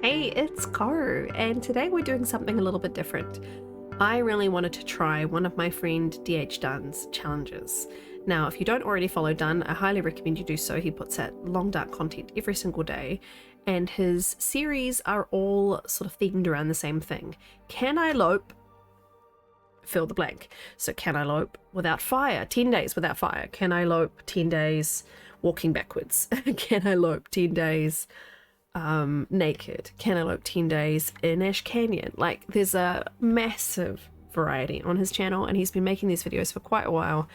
Hey, it's Ko, and today we're doing something a little bit different. I really wanted to try one of my friend DH Dunn's challenges. Now, if you don't already follow Dunn, I highly recommend you do so. He puts out long dark content every single day, and his series are all sort of themed around the same thing. Can I lope? Fill the blank. So can I lope without fire? 10 days without fire. Can I lope 10 days walking backwards? Can I lope 10 days naked? Can I lope 10 days in Ash Canyon? Like, there's a massive variety on his channel, and he's been making these videos for quite a while,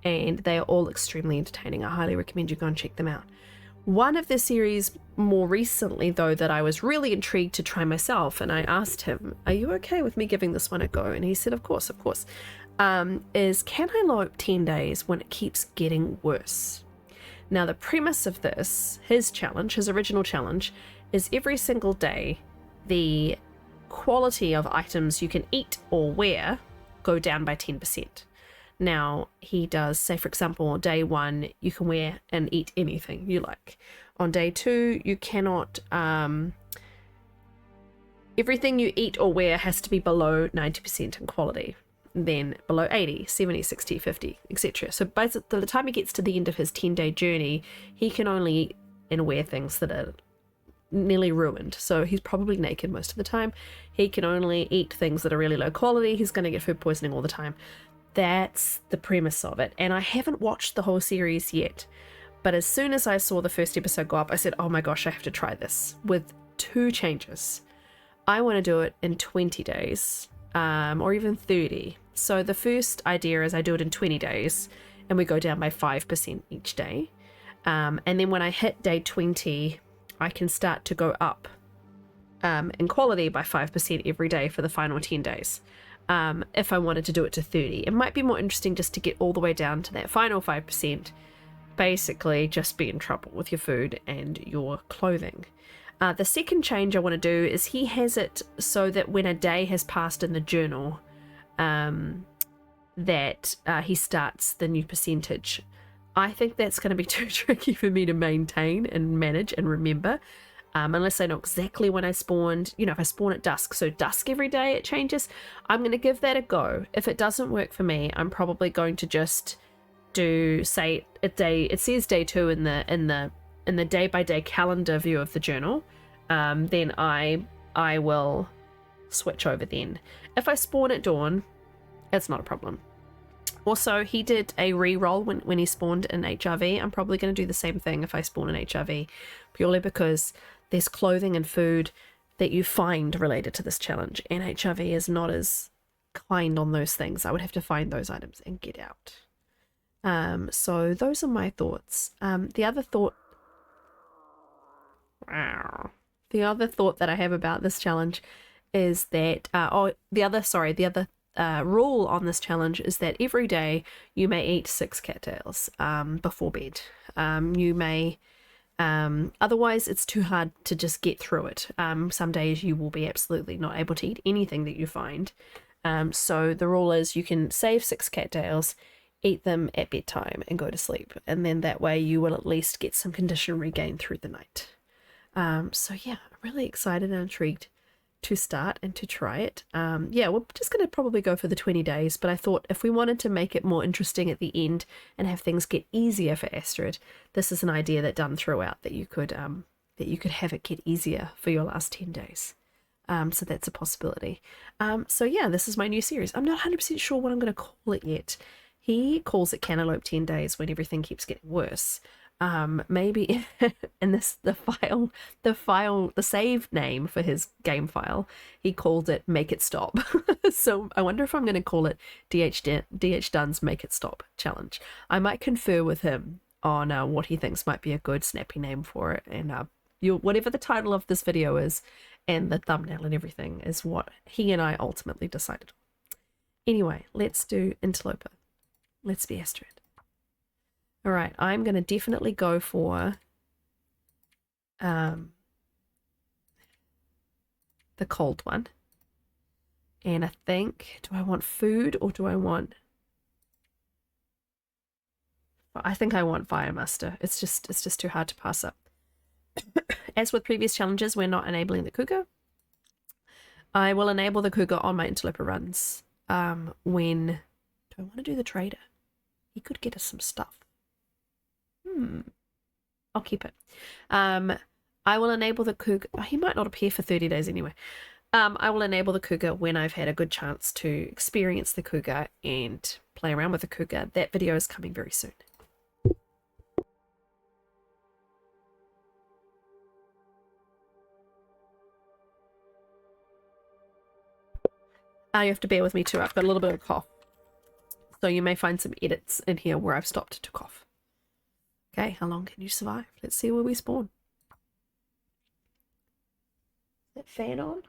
and they are all extremely entertaining. I highly recommend you go and check them out. One of the series more recently, though, that I was really intrigued to try myself, and I asked him, are you okay with me giving this one a go? And he said, of course, is can I lope 10 days when it keeps getting worse? Now, the premise of this, his challenge, his original challenge, is every single day the quality of items you can eat or wear go down by 10%. Now, he does, say, for example, day 1, you can wear and eat anything you like. On day 2, you cannot, everything you eat or wear has to be below 90% in quality. Then below 80, 70, 60, 50, etc. So by the time he gets to the end of his 10-day journey, he can only eat and wear things that are nearly ruined. So he's probably naked most of the time. He can only eat things that are really low quality. He's going to get food poisoning all the time. That's the premise of it. And I haven't watched the whole series yet. But as soon as I saw the first episode go up, I said, oh my gosh, I have to try this with 2 changes. I want to do it in 20 days. Or even 30. So the first idea is I do it in 20 days and we go down by 5% each day. And then when I hit day 20, I can start to go up in quality by 5% every day for the final 10 days. If I wanted to do it to 30, it might be more interesting just to get all the way down to that final 5%. Basically, just be in trouble with your food and your clothing. The second change I want to do is he has it so that when a day has passed in the journal, that he starts the new percentage. I think that's going to be too tricky for me to maintain and manage and remember, unless I know exactly when I spawned. You know, if I spawn at dusk, so dusk every day it changes. I'm going to give that a go. If it doesn't work for me, I'm probably going to just do, say, it says day 2 in the day-by-day calendar view of the journal, then I will switch over then. If I spawn at dawn, it's not a problem. Also, he did a re-roll when he spawned in HRV. I'm probably going to do the same thing if I spawn in HRV, purely because there's clothing and food that you find related to this challenge, and HRV is not as kind on those things. I would have to find those items and get out. So those are my thoughts. The other thought that I have about this challenge is that the other rule on this challenge is that every day you may eat 6 cattails before bed. You may otherwise it's too hard to just get through it. Some days you will be absolutely not able to eat anything that you find. So the rule is you can save 6 cattails, eat them at bedtime and go to sleep, and then that way you will at least get some condition regain through the night. So yeah, I'm really excited and intrigued to start and to try it. Yeah, we're just going to probably go for the 20 days, but I thought if we wanted to make it more interesting at the end and have things get easier for Astrid, this is an idea that Dunn threw out, that you could have it get easier for your last 10 days. So that's a possibility. So yeah, this is my new series. I'm not 100% sure what I'm going to call it yet. He calls it Cantaloupe 10 Days when everything keeps getting worse. Maybe in the save name for his game file, he called it Make It Stop. So I wonder if I'm going to call it DH Dunn's Make It Stop Challenge. I might confer with him on what he thinks might be a good snappy name for it, and whatever the title of this video is and the thumbnail and everything is what he and I ultimately decided. Anyway, let's do Interloper. Let's be Astrid. All right, I'm going to definitely go for the cold one. And I think, do I want food or do I want... I think I want Fire Master. It's just too hard to pass up. as with previous challenges, we're not enabling the cougar. I will enable the cougar on my interloper runs. When do I want to do the trader? He could get us some stuff. I'll keep it. I will enable the cougar. Oh, he might not appear for 30 days anyway. I will enable the cougar when I've had a good chance to experience the cougar and play around with the cougar. That video is coming very soon. You have to bear with me too. I've got a little bit of a cough. So you may find some edits in here where I've stopped to cough. Okay, how long can you survive? Let's see where we spawn. Is that fan on?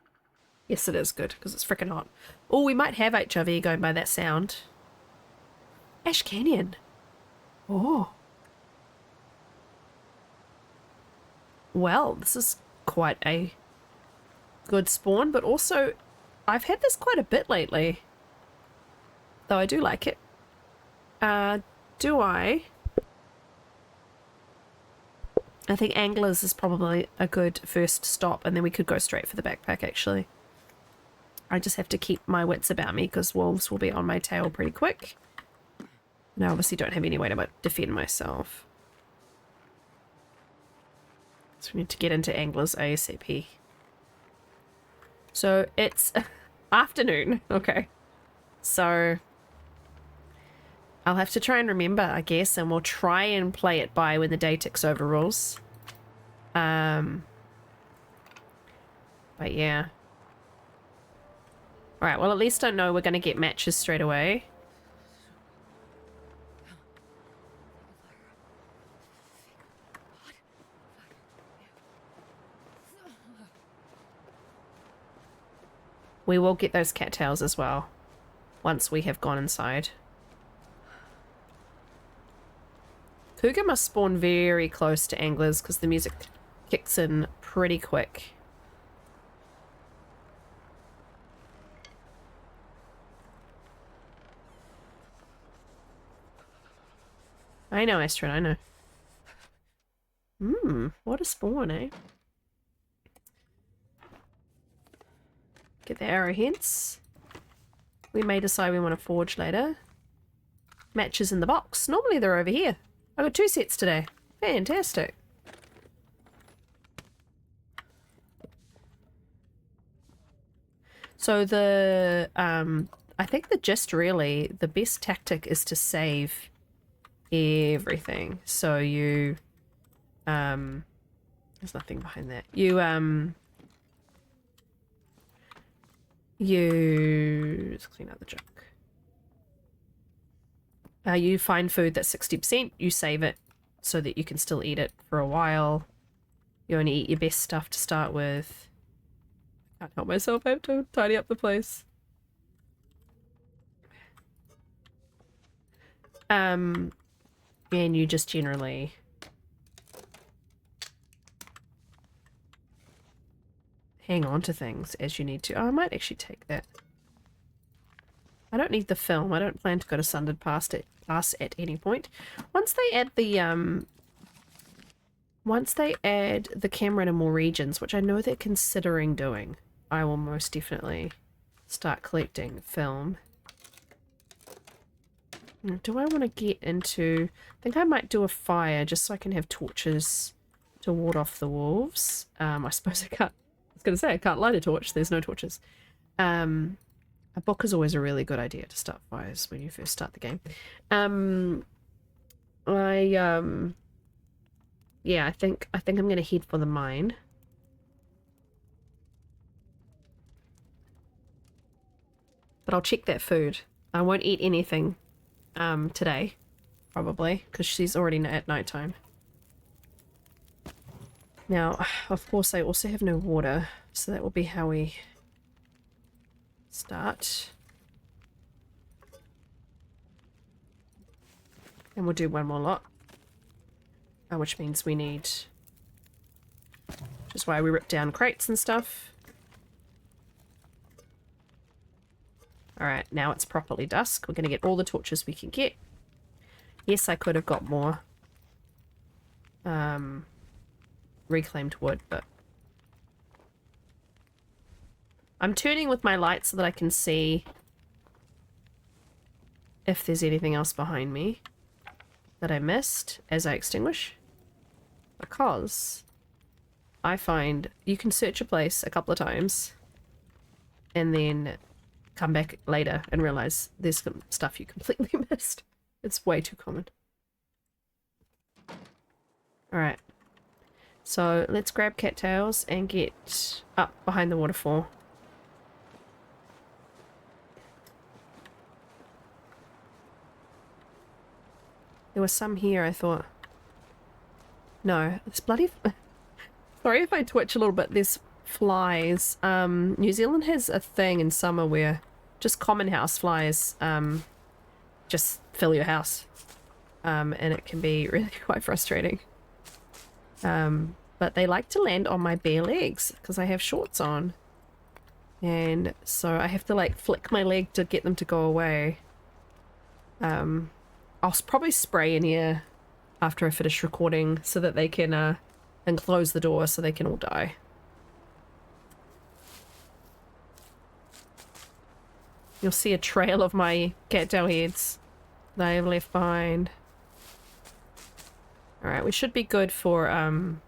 Yes, it is good, because it's freaking hot. Oh, we might have HRV going by that sound. Ash Canyon. Oh. Well, this is quite a good spawn, but also I've had this quite a bit lately. Though I do like it. Do I? I think Anglers is probably a good first stop, and then we could go straight for the backpack, actually. I just have to keep my wits about me, because wolves will be on my tail pretty quick. And I obviously don't have any way to defend myself. So we need to get into Anglers ASAP. So it's afternoon. Okay. So I'll have to try and remember, I guess, and we'll try and play it by when the day ticks over rules. But yeah. Alright, well at least I know we're going to get matches straight away. We will get those cattails as well, once we have gone inside. Cougar must spawn very close to Anglers because the music kicks in pretty quick. I know, Astrid, I know. What a spawn, eh? Get the arrowheads. We may decide we want to forge later. Matches in the box. Normally they're over here. I got 2 sets today. Fantastic. So the I think the gist really, the best tactic is to save everything. So you there's nothing behind that. Let's clean out the junk. You find food that's 60%, you save it so that you can still eat it for a while. You only eat your best stuff to start with. I can't help myself, I have to tidy up the place. And you just generally hang on to things as you need to. Oh, I might actually take that. I don't need the film. I don't plan to go to Sundered Pass at any point. Once they add the camera to more regions, which I know they're considering doing, I will most definitely start collecting film. Do I want to get into... I think I might do a fire just so I can have torches to ward off the wolves. I suppose I can't... I was going to say I can't light a torch. There's no torches. A book is always a really good idea to start fires when you first start the game. Yeah, I think I'm going to head for the mine. But I'll check that food. I won't eat anything today, probably, because she's already at nighttime. Now, of course, I also have no water, so that will be how we start. And we'll do one more lot. Which means we need... Which is why we rip down crates and stuff. Alright, now it's properly dusk. We're going to get all the torches we can get. Yes, I could have got more. reclaimed wood, but I'm turning with my light so that I can see if there's anything else behind me that I missed as I extinguish, because I find you can search a place a couple of times and then come back later and realize there's some stuff you completely missed. It's way too common. Alright, so let's grab cattails and get up behind the waterfall. There was some here, I thought. No, it's bloody... Sorry if I twitch a little bit. There's flies. New Zealand has a thing in summer where just common house flies just fill your house. And it can be really quite frustrating. But they like to land on my bare legs because I have shorts on. And so I have to like flick my leg to get them to go away. I'll probably spray in here after I finish recording so that they can, and close the door so they can all die. You'll see a trail of my cattail heads that I have left behind. Alright, we should be good for, I'm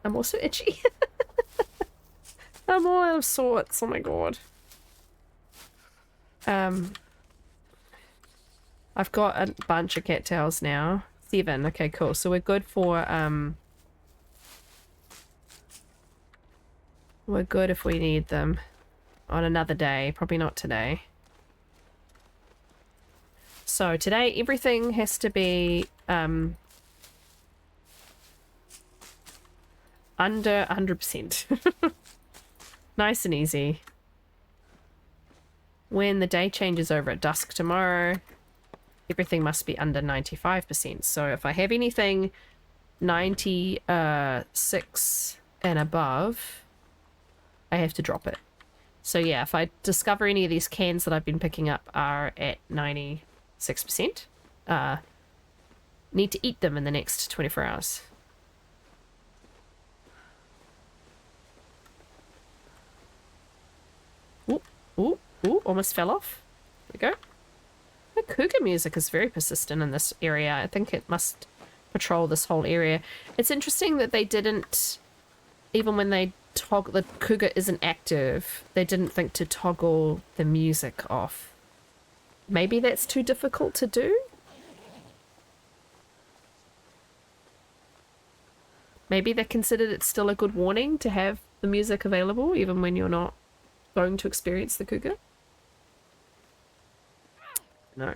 also itchy. I'm all out of sorts, oh my god. I've got a bunch of cattails now. 7, okay, cool. So we're good for, we're good if we need them on another day. Probably not today. So today everything has to be, under 100%. Nice and easy. When the day changes over at dusk tomorrow, everything must be under 95%. So if I have anything 96 and above, I have to drop it. So yeah, if I discover any of these cans that I've been picking up are at 96%, need to eat them in the next 24 hours. Ooh, ooh, ooh, almost fell off. There we go. The cougar music is very persistent in this area. I think it must patrol this whole area. It's interesting that they didn't, even when they toggle, the cougar isn't active, they didn't think to toggle the music off. Maybe that's too difficult to do? Maybe they considered it still a good warning to have the music available even when you're not going to experience the cougar? No.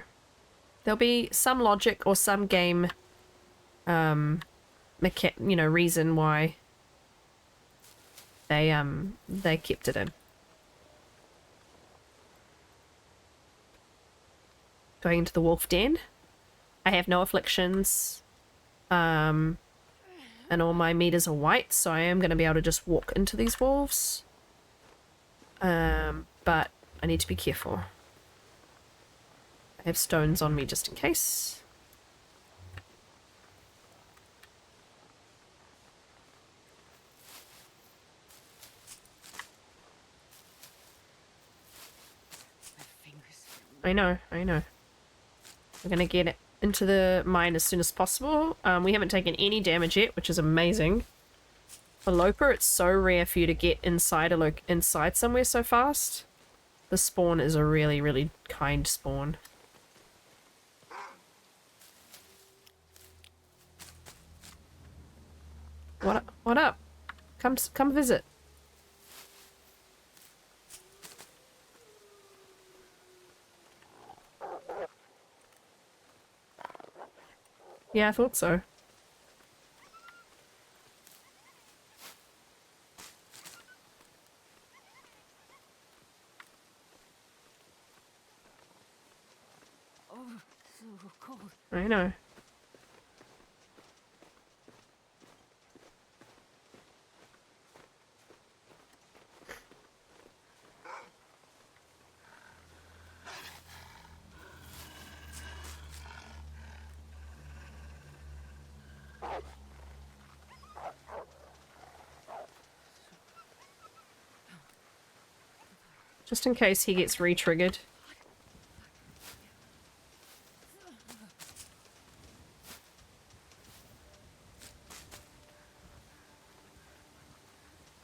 There'll be some logic or some game, reason why they kept it in. Going into the wolf den. I have no afflictions. And all my meters are white, so I am going to be able to just walk into these wolves. But I need to be careful. I have stones on me just in case. I know. We're gonna get it into the mine as soon as possible. We haven't taken any damage yet, which is amazing. For Loper, it's so rare for you to get inside inside somewhere so fast. The spawn is a really, really kind spawn. What up? Come visit. Yeah, I thought so. Oh, so cold. I know. Just in case he gets re-triggered.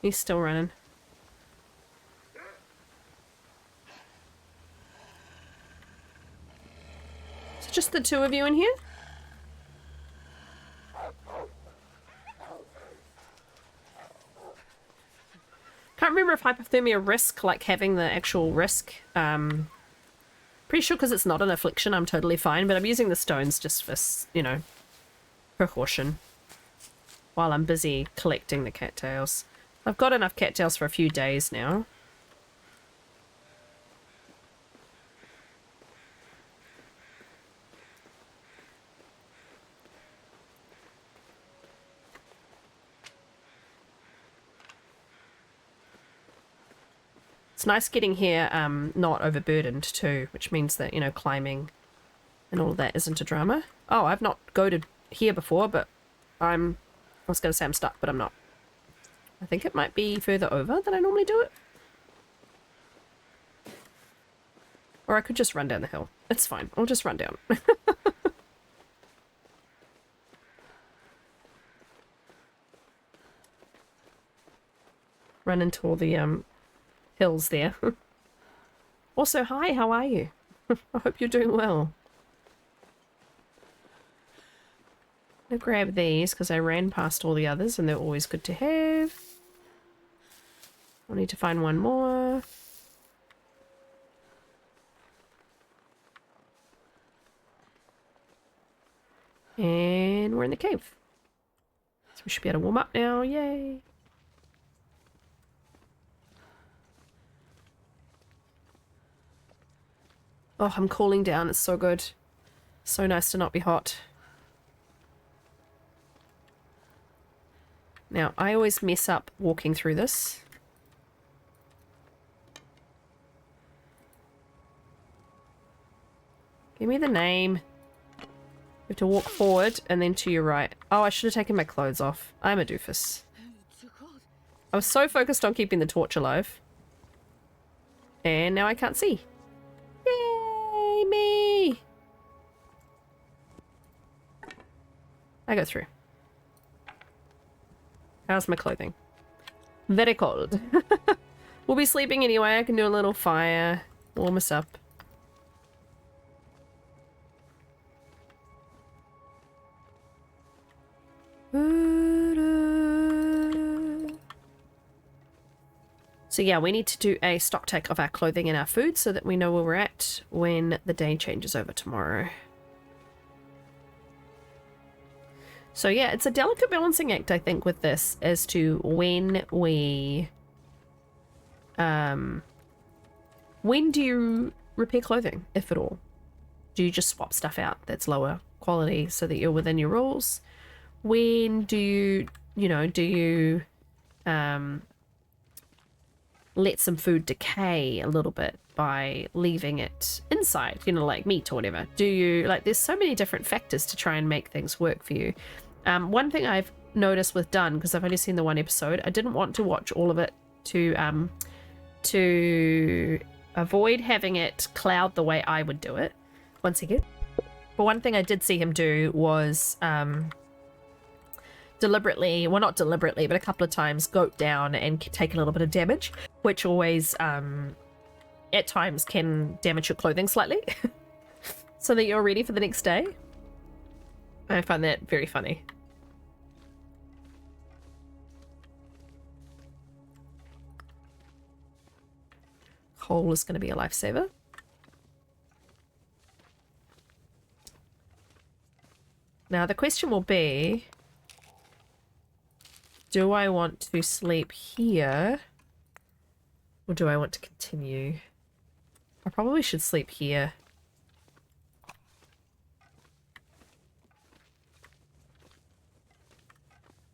He's still running. Is it just the two of you in here? Can't remember if hypothermia risk, like having the actual risk. Pretty sure because it's not an affliction, I'm totally fine, but I'm using the stones just for, you know, precaution. While I'm busy collecting the cattails. I've got enough cattails for a few days now. It's nice getting here not overburdened too, which means that, you know, climbing and all of that isn't a drama. Oh, I've not goated here before, but I was going to say I'm stuck, but I'm not. I think it might be further over than I normally do it. Or I could just run down the hill. It's fine. I'll just run down. Run into all the hills there. Also, hi, how are you? I hope you're doing well. I'm gonna grab these because I ran past all the others and they're always good to have. I'll need to find one more. And we're in the cave. So we should be able to warm up now. Yay. Oh, I'm cooling down. It's so good. So nice to not be hot. Now, I always mess up walking through this. Give me the name. You have to walk forward and then to your right. Oh, I should have taken my clothes off. I'm a doofus. I was so focused on keeping the torch alive. And now I can't see. Yay, me! I go through. How's my clothing? Very cold. We'll be sleeping anyway. I can do a little fire. Warm us up. So yeah, we need to do a stock take of our clothing and our food so that we know where we're at when the day changes over tomorrow. So yeah, it's a delicate balancing act, I think, with this as to when we... when do you repair clothing, if at all? Do you just swap stuff out that's lower quality so that you're within your rules? When do you, do you let some food decay a little bit by leaving it inside, like meat or whatever? Do you, there's so many different factors to try and make things work for you. One thing I've noticed with Dunn, because I've only seen the one episode, I didn't want to watch all of it to avoid having it cloud the way I would do it once again. But one thing I did see him do was deliberately, well, not deliberately, but a couple of times goat down and take a little bit of damage, which always at times can damage your clothing slightly so that you're ready for the next day. I find that very funny. Coal is going to be a lifesaver. Now the question will be, do I want to sleep here or do I want to continue? I probably should sleep here.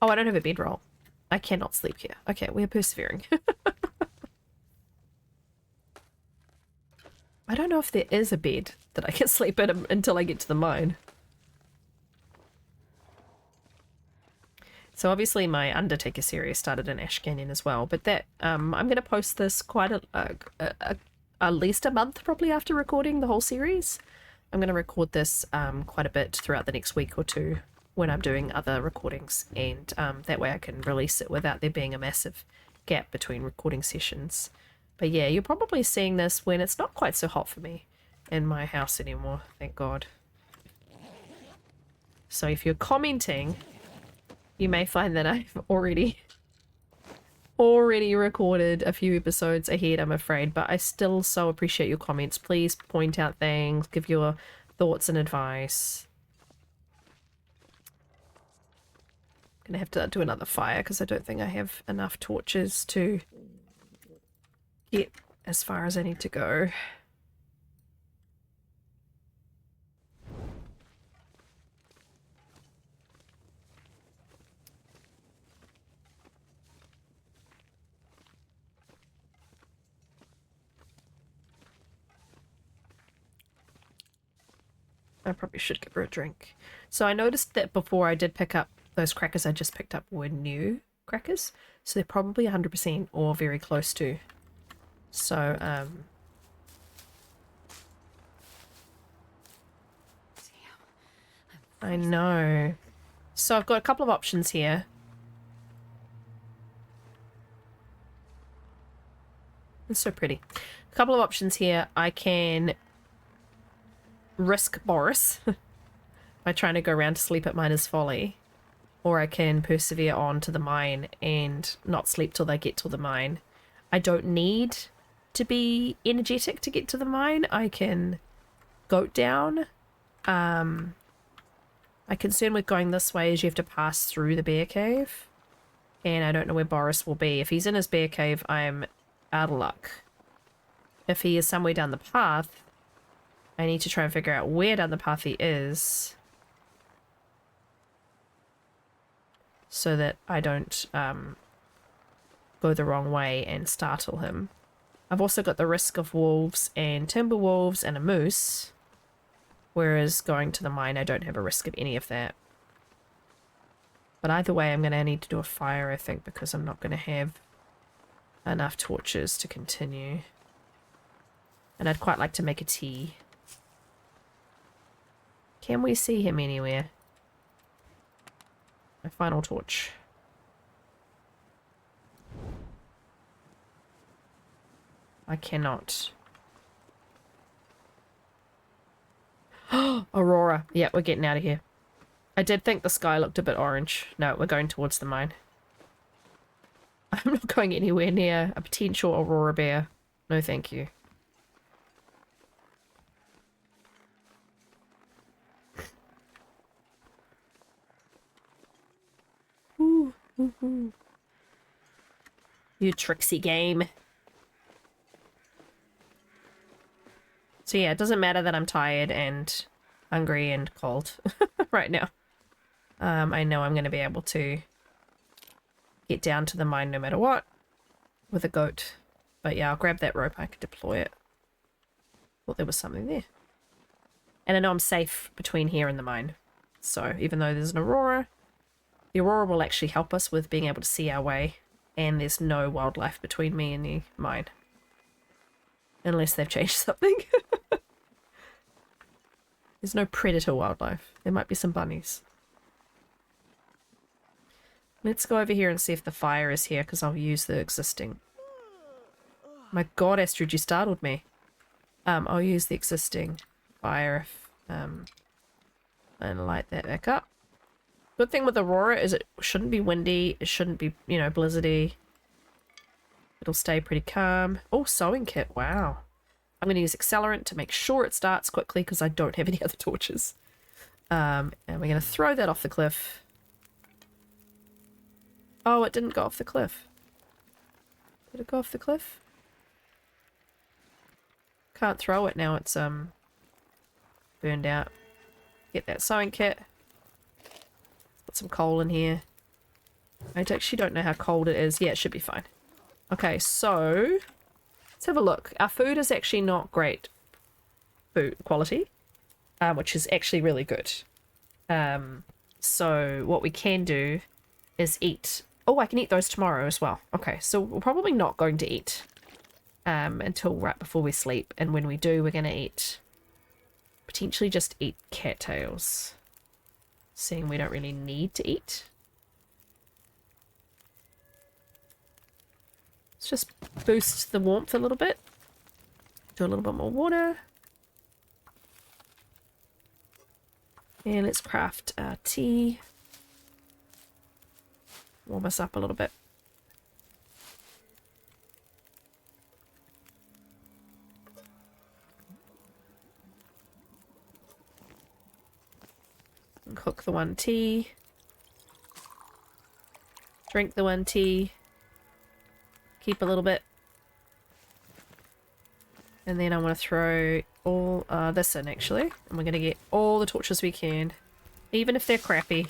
Oh, I don't have a bedroll. I cannot sleep here. Okay, we're persevering. I don't know if there is a bed that I can sleep in until I get to the mine. So obviously my Undertaker series started in Ash Canyon as well, but that I'm going to post this quite a at least a month probably after recording the whole series. I'm going to record this quite a bit throughout the next week or two when I'm doing other recordings, and that way I can release it without there being a massive gap between recording sessions. But yeah, you're probably seeing this when it's not quite so hot for me in my house anymore, thank God. So if you're commenting, you may find that I've already recorded a few episodes ahead, I'm afraid, but I still so appreciate your comments. Please point out things, give your thoughts and advice. I'm gonna have to do another fire because I don't think I have enough torches to get as far as I need to go. I probably should give her a drink. So I noticed that before I did pick up those crackers I just picked up were new crackers. So they're probably 100% or very close to. So, I know. So I've got a couple of options here. It's so pretty. A couple of options here. I can risk Boris by trying to go around to sleep at Miner's Folly, or I can persevere on to the mine and not sleep till they get to the mine. I don't need to be energetic to get to the mine. I can goat down. My concern with going this way is you have to pass through the bear cave, and I don't know where Boris will be. If he's in his bear cave, I'm out of luck. If he is somewhere down the path, I need to try and figure out where down the path he is so that I don't go the wrong way and startle him. I've also got the risk of wolves and timber wolves and a moose, whereas going to the mine I don't have a risk of any of that. But either way I'm going to need to do a fire, I think, because I'm not going to have enough torches to continue. And I'd quite like to make a tea. Can we see him anywhere? My final torch. I cannot. Aurora. Yeah, we're getting out of here. I did think the sky looked a bit orange. No, we're going towards the mine. I'm not going anywhere near a potential Aurora bear. No, thank you. Ooh, ooh, ooh. You tricksy game. So yeah, it doesn't matter that I'm tired and hungry and cold right now. I know I'm going to be able to get down to the mine no matter what with a goat. But yeah, I'll grab that rope. I could deploy it. Thought there was something there. And I know I'm safe between here and the mine. So even though there's an Aurora, the Aurora will actually help us with being able to see our way. And there's no wildlife between me and the mine. Unless they've changed something. There's no predator wildlife. There might be some bunnies. Let's go over here and see if the fire is here, because I'll use the existing. My god, Astrid, you startled me. I'll use the existing fire if, and light that back up. Good thing with Aurora is it shouldn't be windy. It shouldn't be, you know, blizzardy. It'll stay pretty calm. Oh, sewing kit. Wow. I'm going to use accelerant to make sure it starts quickly because I don't have any other torches. And we're going to throw that off the cliff. Oh, it didn't go off the cliff. Did it go off the cliff? Can't throw it now. It's burned out. Get that sewing kit. Put some coal in here. I actually don't know how cold it is. Yeah, it should be fine. Okay, so let's have a look. Our food is actually not great food quality, which is actually really good. So what we can do is eat. Oh, I can eat those tomorrow as well. Okay, so we're probably not going to eat until right before we sleep. And when we do, we're going to potentially just eat cattails, seeing we don't really need to eat. Let's just boost the warmth a little bit. Do a little bit more water. And let's craft tea. Warm us up a little bit. And cook the 1 tea. Drink the 1 tea. Keep a little bit. And then I want to throw all this in, actually. And we're going to get all the torches we can. Even if they're crappy.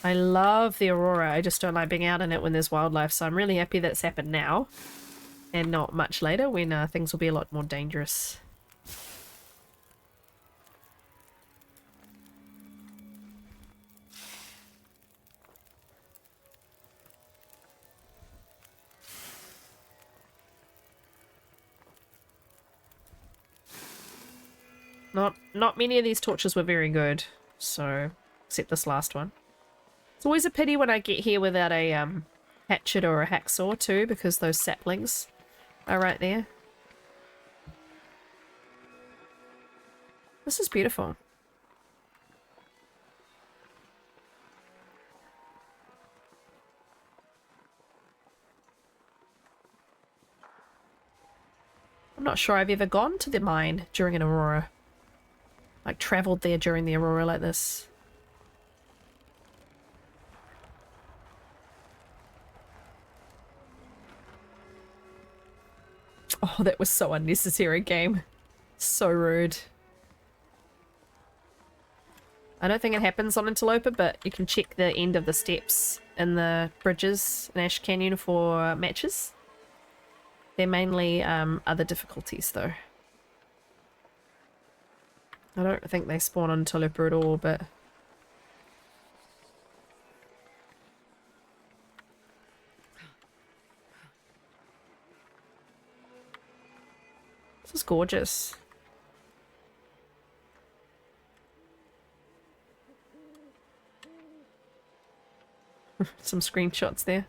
I love the Aurora. I just don't like being out in it when there's wildlife. So I'm really happy that it's happened now. And not much later when things will be a lot more dangerous. Not many of these torches were very good, so except this last one. It's always a pity when I get here without a hatchet or a hacksaw too, because those saplings are right there. This is beautiful. I'm not sure I've ever gone to the mine during an Aurora. Like, travelled there during the Aurora like this. Oh, that was so unnecessary, game. So rude. I don't think it happens on Interloper, but you can check the end of the steps in the bridges in Ash Canyon for matches. They're mainly other difficulties, though. I don't think they spawn on Interloper at all, but... This is gorgeous. Some screenshots there.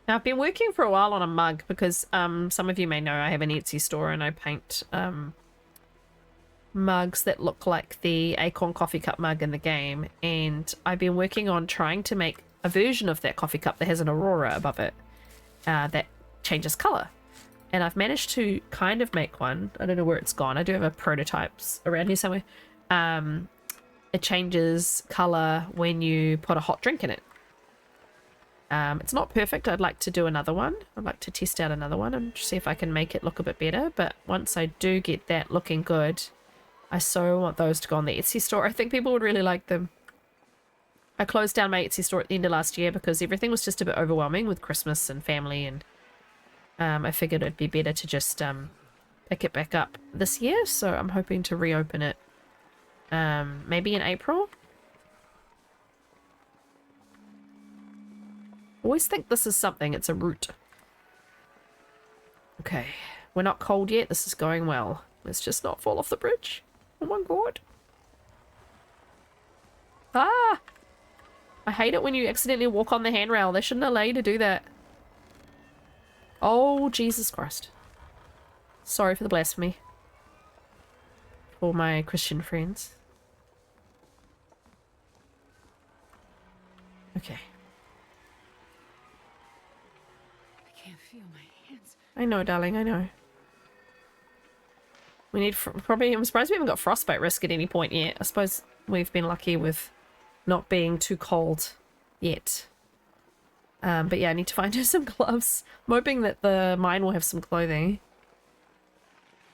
Now, I've been working for a while on a mug because some of you may know I have an Etsy store and I paint mugs that look like the Acorn coffee cup mug in the game, and I've been working on trying to make a version of that coffee cup that has an Aurora above it that changes color. And I've managed to kind of make one. I don't know where it's gone. I do have a prototypes around here somewhere. It changes color when you put a hot drink in it. It's not perfect. I'd like to do another one. I'd like to test out another one and see if I can make it look a bit better. But once I do get that looking good, I so want those to go on the Etsy store. I think people would really like them. I closed down my Etsy store at the end of last year because everything was just a bit overwhelming with Christmas and family, and I figured it'd be better to just pick it back up this year. So I'm hoping to reopen it maybe in April. Always think this is something. It's a root. Okay, we're not cold yet. This is going well. Let's just not fall off the bridge. Oh my god. Ah! I hate it when you accidentally walk on the handrail. They shouldn't allow you to do that. Oh, Jesus Christ. Sorry for the blasphemy. For my Christian friends. Okay. I can't feel my hands. I know, darling, I know. We need probably... I'm surprised we haven't got frostbite risk at any point yet. I suppose we've been lucky with not being too cold yet. But yeah, I need to find her some gloves. I'm hoping that the mine will have some clothing.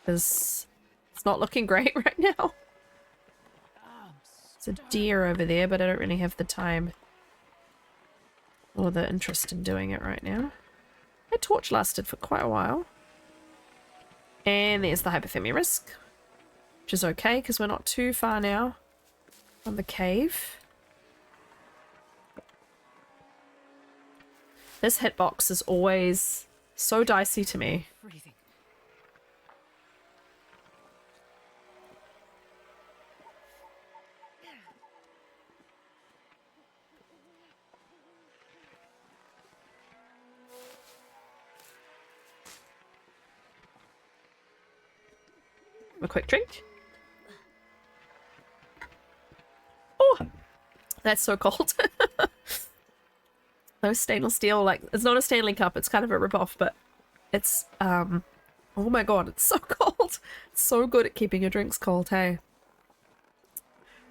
Because it's not looking great right now. There's a deer over there, but I don't really have the time or the interest in doing it right now. My torch lasted for quite a while. And there's the hypothermia risk, which is okay because we're not too far now from the cave. This hitbox is always so dicey to me. Freezing. A quick drink. Oh, that's so cold. Those stainless steel, like, it's not a Stanley cup, it's kind of a rip-off, but it's, oh my god, it's so cold. It's so good at keeping your drinks cold, hey?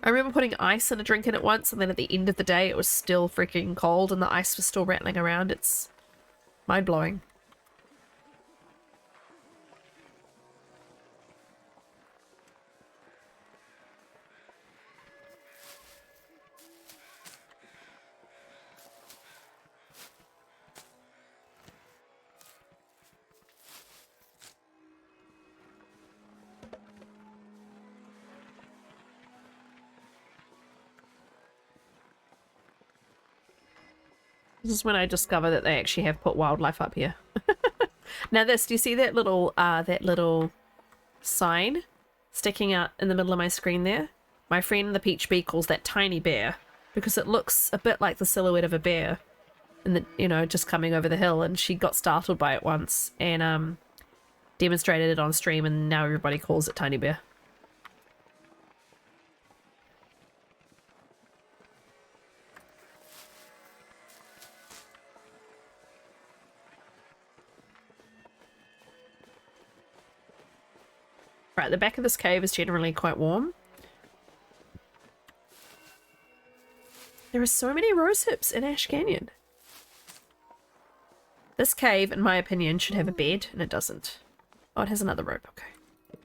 I remember putting ice in a drink in it once, and then at the end of the day, it was still freaking cold, and the ice was still rattling around. It's mind-blowing. This is when I discover that they actually have put wildlife up here. Now this, do you see that little sign sticking out in the middle of my screen there? My friend the Peach Bee calls that tiny bear because it looks a bit like the silhouette of a bear and the, you know, just coming over the hill, and she got startled by it once and demonstrated it on stream, and now everybody calls it tiny bear. Right, the back of this cave is generally quite warm. There are so many rose hips in Ash Canyon. This cave, in my opinion, should have a bed, and it doesn't. Oh, it has another rope, okay.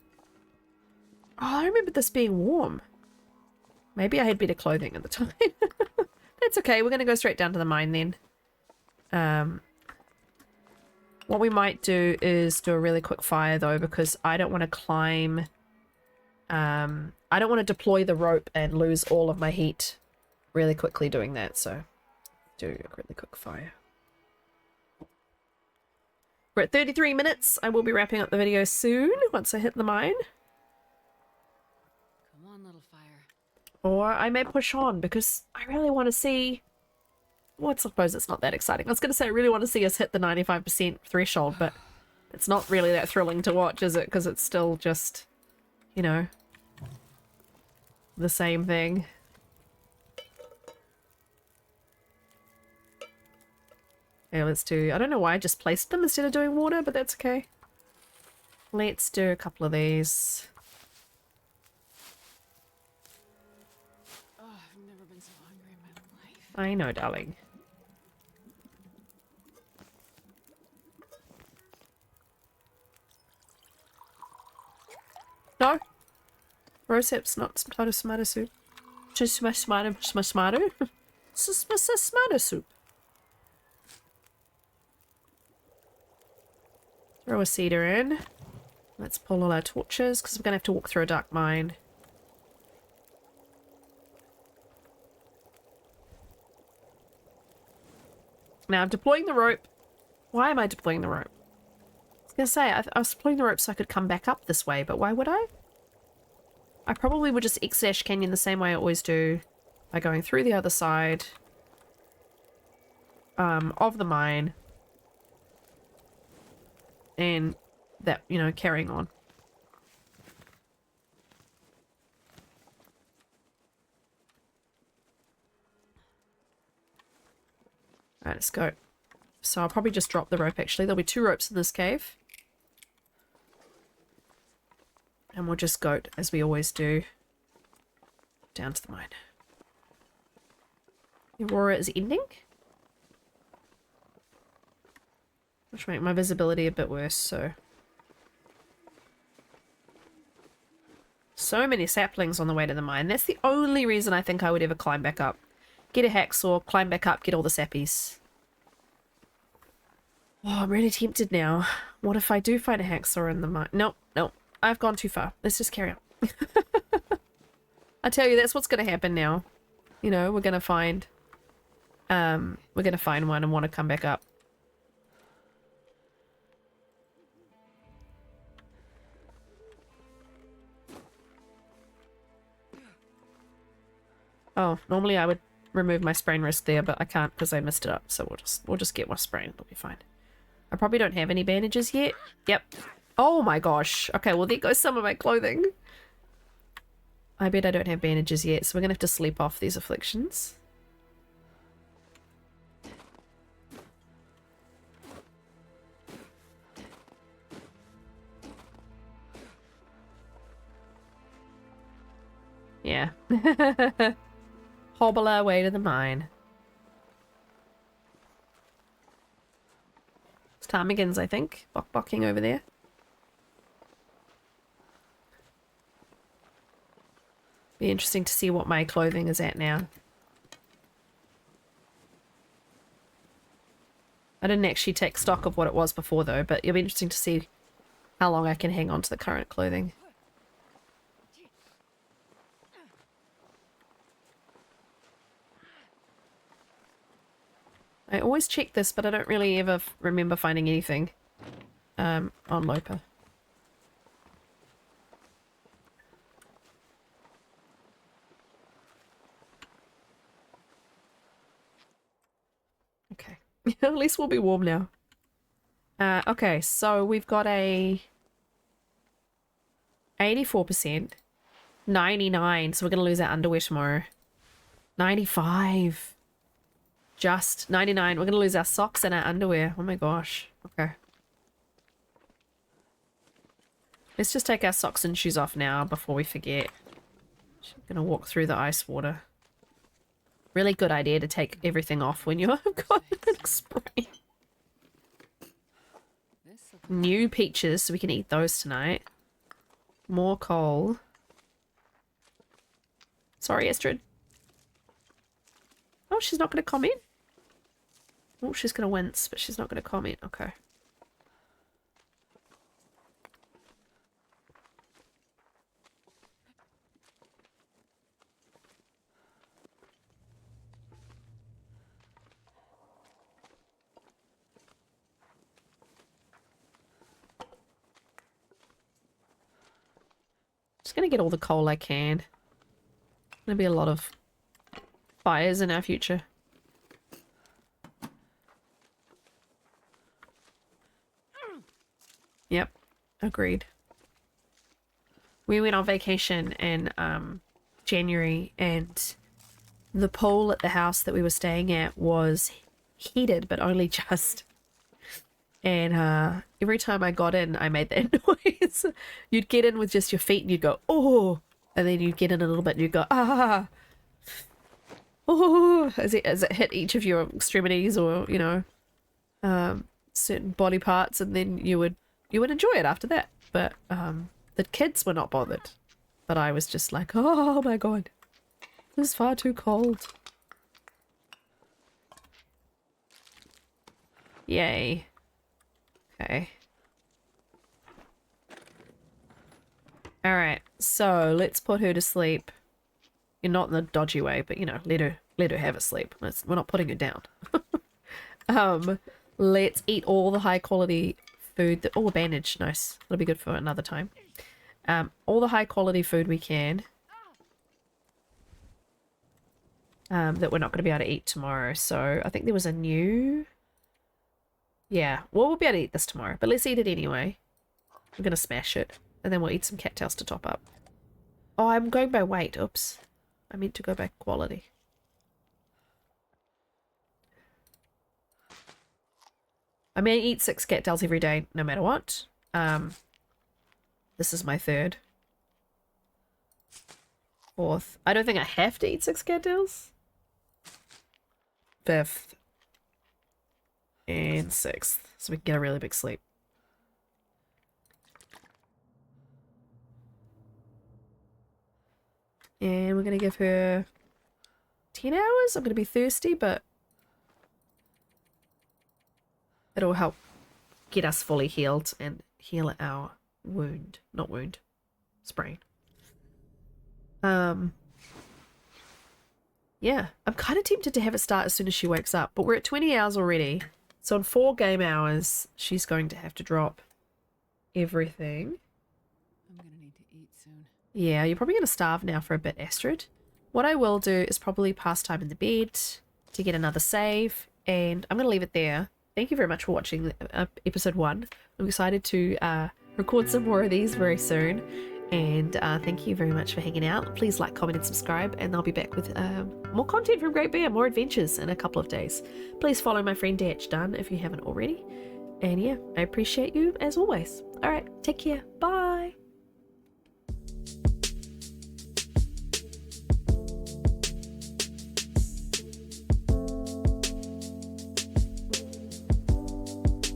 Oh, I remember this being warm. Maybe I had better clothing at the time. That's okay, we're going to go straight down to the mine then. What we might do is do a really quick fire though, because I don't want to climb. I don't want to deploy the rope and lose all of my heat really quickly doing that, so do a really quick fire. We're at 33 minutes. I will be wrapping up the video soon once I hit the mine. Come on, little fire. Or I may push on because I really want to see... Well, I suppose it's not that exciting. I was going to say I really want to see us hit the 95% threshold, but it's not really that thrilling to watch, is it? Because it's still just, you know, the same thing. Yeah, let's do... I don't know why I just placed them instead of doing water, but that's okay. Let's do a couple of these. Oh, I've never been so hungry in my life. I know, darling. No. Rose hips, not tomato soup. Just my tomato soup. Throw a cedar in. Let's pull all our torches because we're going to have to walk through a dark mine. Now I'm deploying the rope. Why am I deploying the rope? I was going to say, I was deploying the rope so I could come back up this way, but why would I? I probably would just exit Ash Canyon the same way I always do, by going through the other side of the mine. And that, you know, carrying on. Alright, let's go. So I'll probably just drop the rope actually. There'll be 2 ropes in this cave. And we'll just goat, as we always do, down to the mine. The Aurora is ending. Which will make my visibility a bit worse, so... So many saplings on the way to the mine. That's the only reason I think I would ever climb back up. Get a hacksaw, climb back up, get all the sappies. Oh, I'm really tempted now. What if I do find a hacksaw in the mine? Nope, nope. I've gone too far. Let's just carry on. I tell you, that's what's going to happen now. You know, we're going to find one and want to come back up. Oh, normally I would remove my sprain risk there, but I can't because I messed it up. So we'll just get my sprain. It'll be fine. I probably don't have any bandages yet. Yep. Oh my gosh. Okay, well there goes some of my clothing. I bet I don't have bandages yet, so we're gonna have to sleep off these afflictions. Yeah. Hobble our way to the mine. It's ptarmigans, I think. Bok-bocking over there. Be interesting to see what my clothing is at now. I didn't actually take stock of what it was before though, but it'll be interesting to see how long I can hang on to the current clothing. I always check this, but I don't really ever remember finding anything on Lope. Okay. At least we'll be warm now. Okay, so we've got a 84%, 99, so we're going to lose our underwear tomorrow. 95. Just 99. We're going to lose our socks and our underwear. Oh my gosh. Okay. Let's just take our socks and shoes off now before we forget. I'm going to walk through the ice water. Really good idea to take everything off when you've got a spray. New peaches, so we can eat those tonight. More coal. Sorry, Astrid. Oh, she's not going to comment? Oh, she's going to wince, but she's not going to comment. Okay. Just going to get all the coal I can. Going to be a lot of fires in our future. Yep, agreed. We went on vacation in January, and the pool at the house that we were staying at was heated, but only just. And every time I got in, I made that noise. You'd get in with just your feet and you'd go, oh, and then you'd get in a little bit and you'd go, ah, oh, as it hit each of your extremities or, you know, certain body parts, and then you would enjoy it after that. But the kids were not bothered, but I was just like, oh my god, this is far too cold. Yay. Okay. Alright, so let's put her to sleep. You're not in the dodgy way, but you know, let her have a sleep. We're not putting her down. Let's eat all the high quality food that, oh, a bandage, nice. That'll be good for another time. All the high quality food we can. That we're not going to be able to eat tomorrow. So I think there was a new... Yeah, well, we'll be able to eat this tomorrow, but let's eat it anyway. We're going to smash it, and then we'll eat some cattails to top up. Oh, I'm going by weight. Oops. I meant to go by quality. I mean, I eat 6 cattails every day, no matter what. This is my 3rd. 4th. I don't think I have to eat 6 cattails. 5th. And 6th. So we can get a really big sleep. And we're going to give her 10 hours. I'm going to be thirsty, but it'll help get us fully healed and heal our wound. Not wound. Sprain. Yeah, I'm kind of tempted to have it start as soon as she wakes up, but we're at 20 hours already. So in 4 game hours, she's going to have to drop everything. I'm gonna need to eat soon. Yeah, you're probably going to starve now for a bit, Astrid. What I will do is probably pass time in the bed to get another save, and I'm going to leave it there. Thank you very much for watching episode 1. I'm excited to record some more of these very soon, and thank you very much for hanging out. Please like, comment, and subscribe, and I'll be back with more content from Great Bear, more adventures in a couple of days. Please follow my friend Dunn if you haven't already. And yeah, I appreciate you as always. All right, take care. Bye.